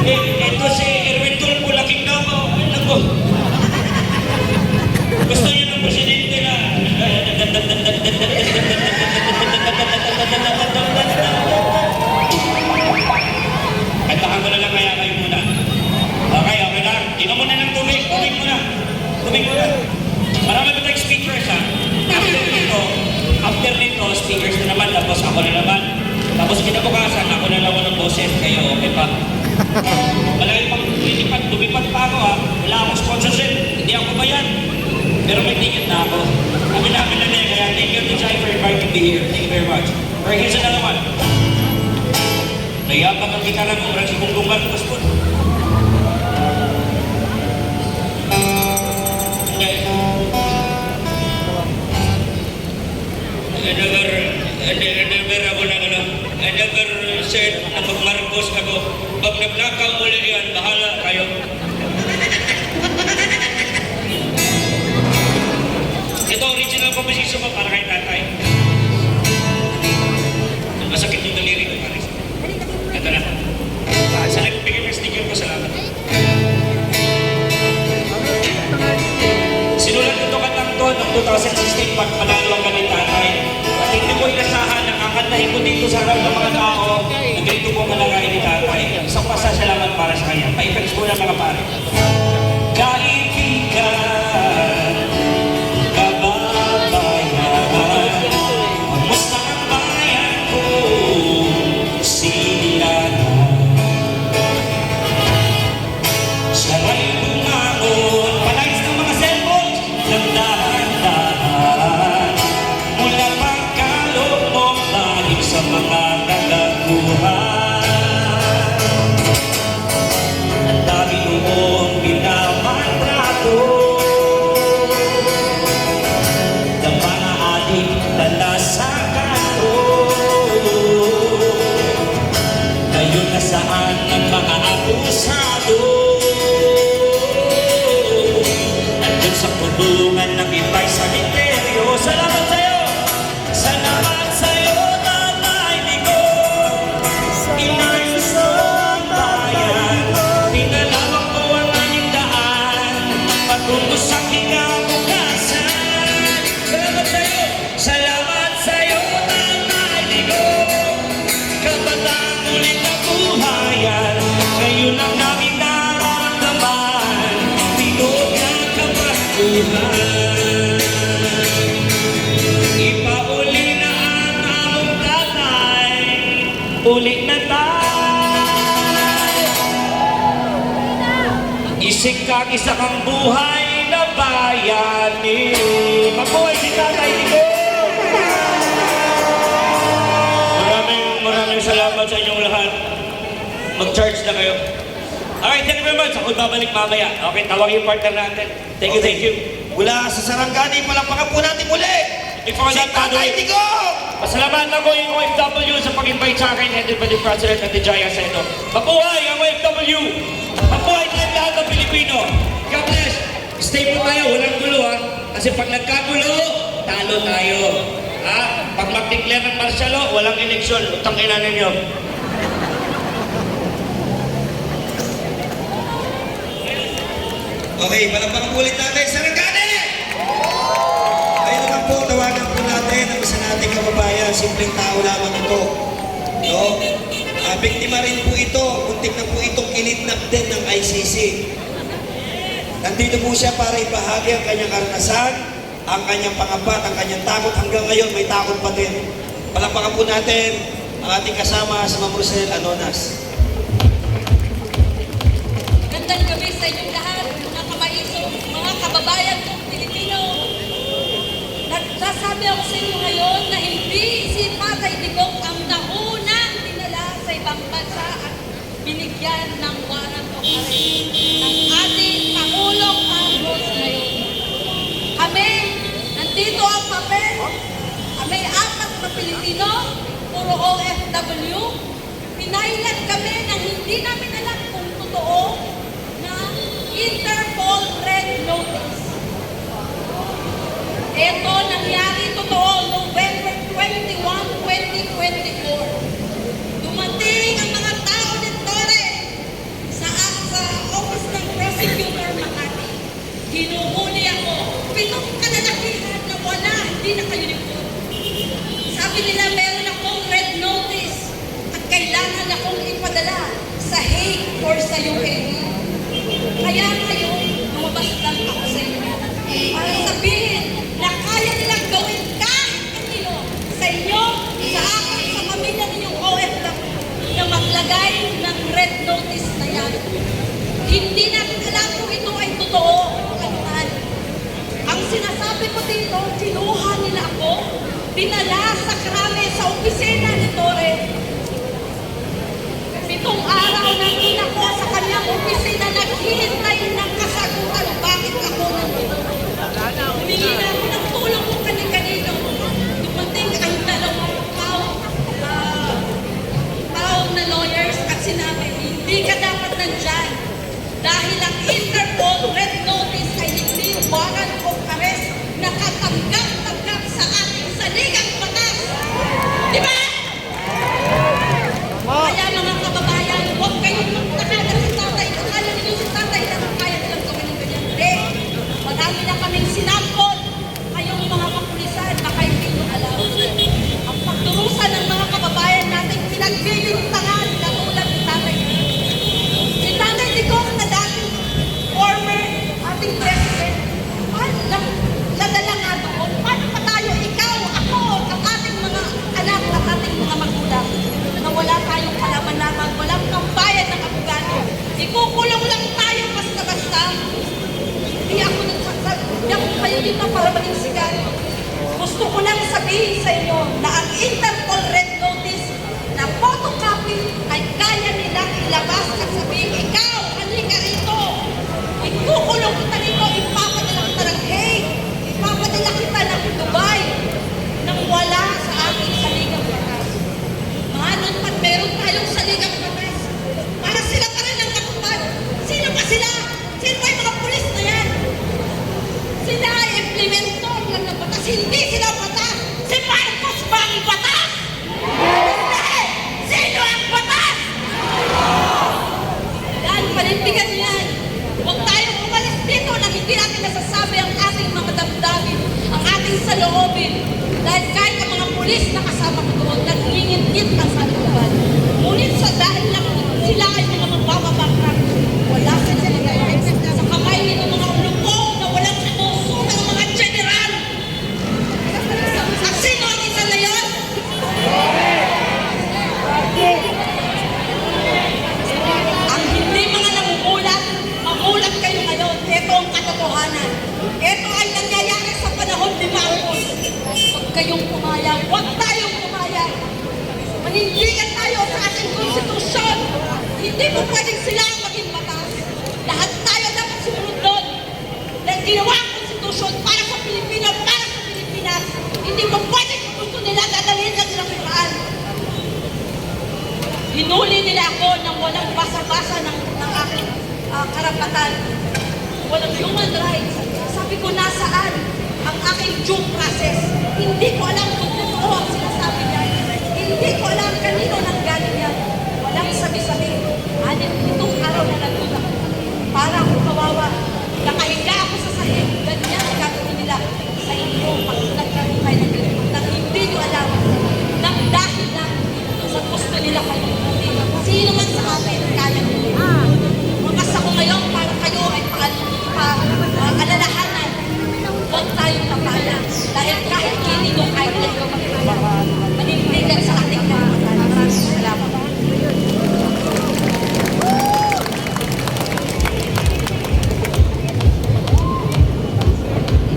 Ito si Erwin Tulfo, laking damo. Ay, naku. Gusto niyo ng presidente na... Kantahan mo na lang kaya kayo muna. Okay, okay lang. Inom mo na ng tubig. Tubig muna. Tubig muna. Marami ba tayong speakers, ha? After nito, speakers na naman. Tapos ako na naman. Tapos kinabukasan, ako na naman ng boses. Kayo, okay pa? Malaki pang lumipad pa ako, ha? Wala akong sponsorship. Hindi ako bayan. Pero may ticket na ako. Kami namin na niya. Kaya thank you to Jai for inviting me here. Thank you very much. Or here's another one. Nayapag ang kita lang kung si Bongbong Marcos po. I never said na pag Marcos ako. Pag naglakaw uli yan, bahala kayo. Ito original composition ko para kay tatay. Masakit yung daliri ko, Paris. Ito na. Sa nagbigay ng sticker ko, salamat. Sinulat ko ito katang to noong 2016 pag panalo ang galing tatay. At hindi ko inasahan na kakantahin ko dito sa harap ng mga tao na ganito po malagay ni tatay. Isang pasasalamat para sa kanya. Pa-effects mo na mga pare. Kaibigan, kababayan, kamusta ang bayan ko, sinilanan. Siya'y bumangon, palayas ng mga cellphones, ng dahan-dahan. Mula pagkaloob, balik sa mga kagaguhan. Ang dami noong minamaltrato ng mga adik dala sa kanto. Ngayon nasaan ang mga abusado? Nandun sa kulungan ng iba'y saniteryo. Salamat sa'yo! Salamat sa'yo, Tatay Digong! Inayos ang bayan. Pinalawak mo ang aming daan patungo sa kinabukasan. Salamat sa'yo! Salamat sa'yo, Tatay Digong! Kabataan ulit na buhayan. Ngayon ang aming nararamdaman. Tinog na kabastuhan. Ipauli na ang among tatay. Uli na tayo. Isig kang isa kang buhay na bayani. Mabuhay si Tatay Digong! Maraming salamat sa inyong lahat. Mag-charge na kayo. Alright, thank you very much. Ako'y babalik mamaya. Okay, tawagin yung partner natin. Thank you, thank you. Mula sa Sarangani, palakpakan po natin muli! Before Si that, by the way, Tatay Digong! pasalamatan ko yung OFW sa pag-invite sa akin, headed by the President at the Jaya Seto. Mabuhay ang OFW! Mabuhay lahat ng Pilipino! God bless! Stay po tayo, walang gulo ha. Kasi pag nagkagulo, talo tayo. Ha? Pag mag-declare ng martial law, walang eleksyon. Utang ina ninyo. Okay, palakpakan po ulit natin Sarangani! Ayun naman po, tawagan po natin ang isa nating kababayan, simpleng tao lamang ito. No? Biktima rin po ito, muntik na po itong kinidnap din ng ICC. Nandito po siya para ibahagi ang kanyang karanasan, ang kanyang pangapat, ang kanyang takot. Hanggang ngayon may takot pa din. Palakpakan po natin ang ating kasama sa Ma'am Rosel Anonas. Magandang gabi sa inyong lahat, mga kamaiso, mga kababayan kong Pilipino. Nagsasabi ako sa inyo ngayon na hindi si Tatay Digong ang naunang dinala sa ibang bansa at binigyan ng warrant of arrest ng ating Pangulong Marcos ngayon. Kami, nandito ang papel. Kami 4 na Pilipino, puro OFW. Pinailan kami na hindi namin alam kung totoo na Interpol Red Notice. Ito nangyari totoo November 21, 2024. Dumating ang mga tao ni Torre sa sa UAE. Kaya ngayon, lumabas lang ako sa inyo para sabihin na kaya nilang gawin kahit kanino sa inyo, sa akin, sa pamilya ninyong OFW na maglagay ng red notice na yan. Hindi natin alam kung ito ay totoo o kanuhan. Ang sinasabi ko dito, kinuha nila ako, dinala sa krame sa opisina ni Torre. 7 araw nandun ako sa kanyang opisina, naghihintay ng kasagutan bakit ako nandito. Humingi na ako ng tulong kung kani-kanino. Dumating ang 2 tao na lawyers at sinabi, hindi ka dapat nandyan dahil ang Interpol red notice ay hindi warrant of arrest na katanggap-tanggap sa ating saligang batas. Di ba? Kaya mga kababayan, huwag kayong magtakagan si tatay. Akala ninyo si tatay lang kaya nilang gawin ng ganyan. Hindi. Marami na kaming sinampol. Kayong mga kapulisan, baka hindi nyo alam. Ang pagdurusa ng mga kababayan natin, pinagbibintangan na tulad ni tatay. Si tatay Digong na dating former ating president, nadala nga doon. Paano pa tayo, ikaw, ako, ang ating mga anak at ating mga magulang na wala tayong kalaman-laman, walang pambayad ng abogado. Ikukulong lang tayo basta-basta. Hindi ako kayo dito para maging sigat. Gusto ko lang sabihin sa inyo na ang Interpol red notice na photocopy ay kaya nilang ilabas at sabihin, ikaw, halika rito. Ikukulong kita rito, ipapadala kita ng Hague, ipapadala kita ng Dubai, nang wala sa ating saligang batas. Manon pat meron tayong saligang batas. Para sila pa rin ang katupad. Sino ba sila? Sino ba yung mga pulis na yan? Sila ay implementor lang ng batas. Hindi sila batas. Si Marcos ba ang batas? Hindi! Sino ang batas? Yan, panindigan yan. Huwag tayong umalis dito na hindi natin nasasabi ang ating mga damdamin, ang ating saloobin. Dahil kahit ang mga pulis na kasama ko doon, nagingit-ngit ang saluban. Ngunit sa dahil lang sila ay mga magbababakrak, wala silang magawa. Sa kamay nito mga ulupong na walang puso ng mga general. At sino ang isa na yan? Ang hindi mga namumulat, mamulat kayo ngayon. Ito ang katotohanan. Ito ay nangyayari sa panahon ni Marcos. Huwag kayong pumayag. Huwag tayong pumayag. Manindigan tayo sa ating konstitusyon. Hindi mo pwedeng sila ang maging batas. Lahat tayo dapat sumunod doon. Dahil ginawa ang konstitusyon para sa Pilipinas, para sa Pilipinas. Hindi mo pwedeng kung gusto nila dadalhin lang nilang paraan. Hinuli nila ako nang walang basa-basa ng aking karapatan. Walang human rights. Sabi ko, nasaan ang aking due process? Hindi ko alam kung totoo ang sinasabi niya. Hindi ko alam kanino nang galing yan. Walang sabi-sabi. Itong araw na nandun ako. Para ako kawawa. Nakahiga ako sa sahig. Ganyan ang gagawin nila sa inyo. Pag nagkaroon ng direkot na hindi nyo alam. Nang dahil lang sa gusto nila kayo. Sino man sa atin kaya nila. Makas ako ngayon para kayo ay alalahanan. Huwag tayong